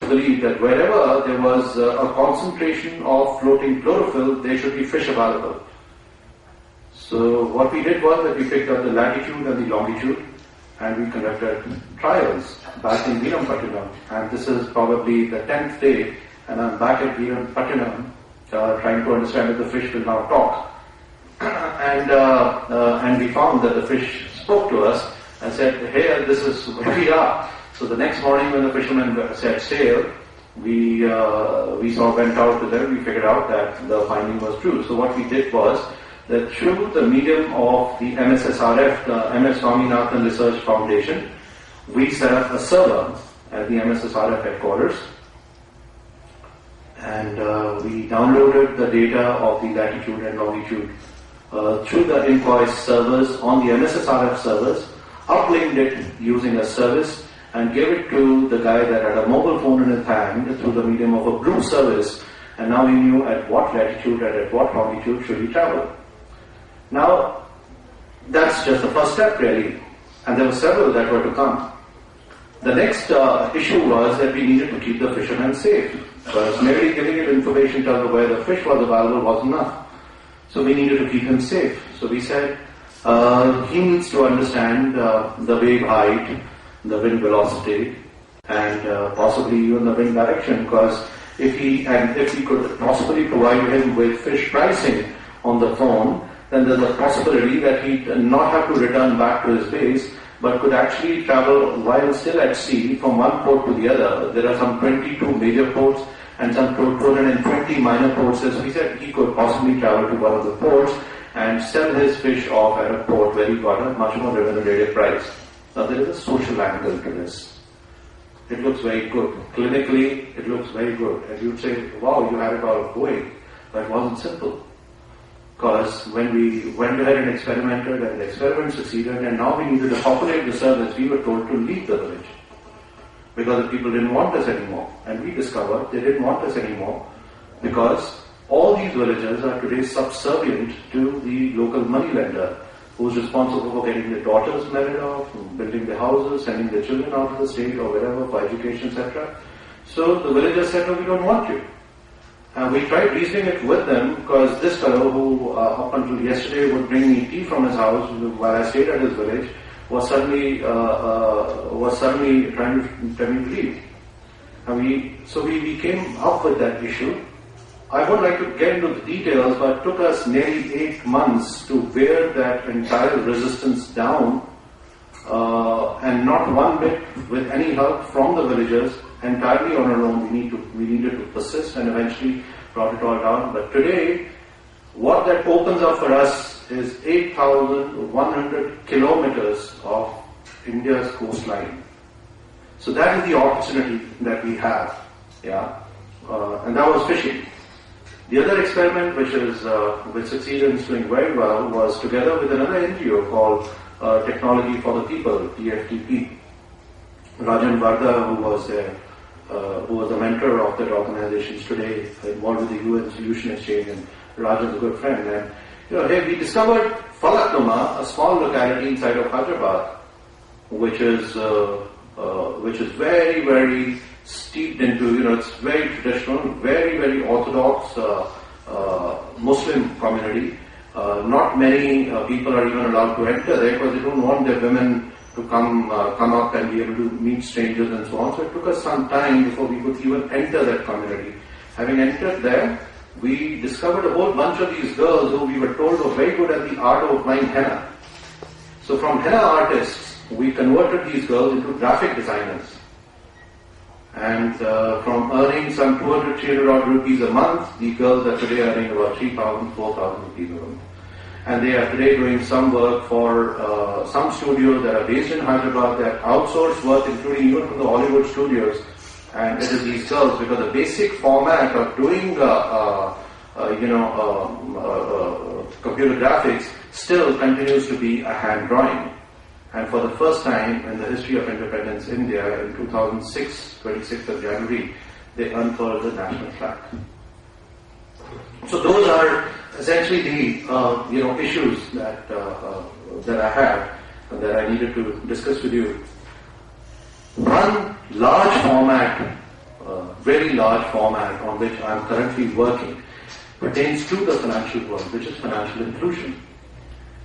believed that wherever there was a concentration of floating chlorophyll, there should be fish available. So what we did was that we picked up the latitude and the longitude, and we conducted trials back in Veerampattinam. And this is probably the 10th day, and I'm back at Veerampattinam trying to understand if the fish will now talk. And we found that the fish spoke to us and said, "Hey, this is where we are." So the next morning when the fishermen set sail, we sort of went out to them. We figured out that the finding was true. So what we did was that through the medium of the MSSRF, the MS Swaminathan Research Foundation, we set up a server at the MSSRF headquarters, and we downloaded the data of the latitude and longitude through the invoice servers on the MSSRF servers, uplinked it using a service, and gave it to the guy that had a mobile phone in his hand through the medium of a blue service, and now he knew at what latitude and at what longitude should he travel. Now, that's just the first step really, and there were several that were to come. The next issue was that we needed to keep the fishermen safe, because merely giving him information terms of where the fish was available wasn't enough. So we needed to keep him safe. So we said he needs to understand the wave height, the wind velocity, and possibly even the wind direction, because if we could possibly provide him with fish pricing on the phone, then there's a possibility that he'd not have to return back to his base, but could actually travel while still at sea from one port to the other. There are some 22 major ports and some 220 minor ports. So he said he could possibly travel to one of the ports and sell his fish off at a port where he got a much more remunerative price. Now there is a social angle to this. It looks very good. Clinically, it looks very good. And you'd say, wow, you had it all going. But it wasn't simple. Because when we went ahead and experimented, and the experiment succeeded, and now we needed to populate the service, we were told to leave the village. Because the people didn't want us anymore. And we discovered they didn't want us anymore because all these villages are today subservient to the local moneylender, who's responsible for getting their daughters married off, building their houses, sending their children out of the state or wherever for education, etc. So the villagers said, no, we don't want you. And we tried reasoning it with them, because this fellow who up until yesterday would bring me tea from his house while I stayed at his village was suddenly trying to tell me to leave. And we came up with that issue. I would like to get into the details, but it took us nearly 8 months to wear that entire resistance down, and not one bit with any help from the villagers. Entirely on our own, we needed to persist, and eventually brought it all down. But today, what that opens up for us is 8,100 kilometers of India's coastline. So that is the opportunity that we have, and that was fishing. The other experiment, which succeeded in doing very well, was together with another NGO called Technology for the People, TFTP. Rajan Varda, who was the mentor of that organization, today involved with the UN Solution Exchange, and Rajan's a good friend. And hey, we discovered Falaknuma, a small locality inside of Hyderabad, which is very, very steeped into, it's very traditional, very, very orthodox Muslim community. Not many people are even allowed to enter there because they don't want their women to come up and be able to meet strangers and so on. So it took us some time before we could even enter that community. Having entered there, we discovered a whole bunch of these girls who we were told were very good at the art of applying henna. So from henna artists, we converted these girls into graphic designers. And from earning some 200, 300 odd rupees a month, the girls are today earning about 3,000, 4,000 rupees a month. And they are today doing some work for some studios that are based in Hyderabad. They have outsourced work, including even from the Hollywood studios. And it is these girls, because the basic format of doing computer graphics still continues to be a hand drawing. And for the first time in the history of independence India, in 2006, 26th of January, they unfurled the national flag. So those are essentially the issues that I had and that I needed to discuss with you. One large format very large format on which I'm currently working pertains to the financial world, which is financial inclusion.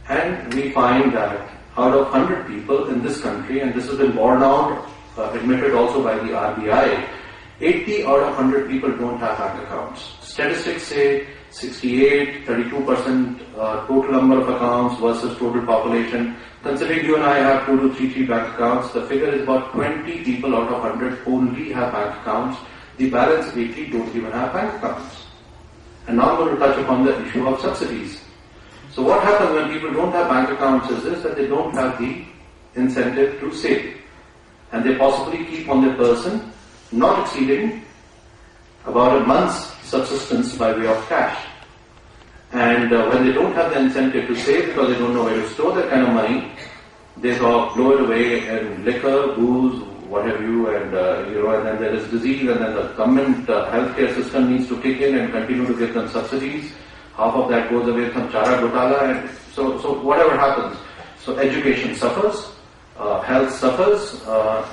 And we find that out of 100 people in this country, and this has been borne out, admitted also by the RBI, 80 out of 100 people don't have bank accounts. Statistics say 68, 32% total number of accounts versus total population. Considering you and I have 2 to 3 bank accounts, the figure is about 20 people out of 100 only have bank accounts. The balance 80 don't even have bank accounts. And now I'm going to touch upon the issue of subsidies. So what happens when people don't have bank accounts is this, that they don't have the incentive to save. And they possibly keep on their person not exceeding about a month's subsistence by way of cash. And when they don't have the incentive to save because they don't know where to store that kind of money, they blow it away in liquor, booze, what have you, and and then there is disease, and then the government healthcare system needs to kick in and continue to give them subsidies. Half of that goes away from chara gotala, and so whatever happens. So education suffers, health suffers,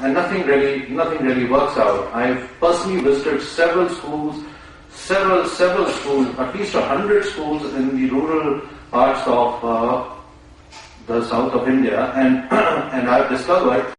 and nothing really works out. I've personally visited several schools, at least 100 schools in the rural parts of the south of India, and I've discovered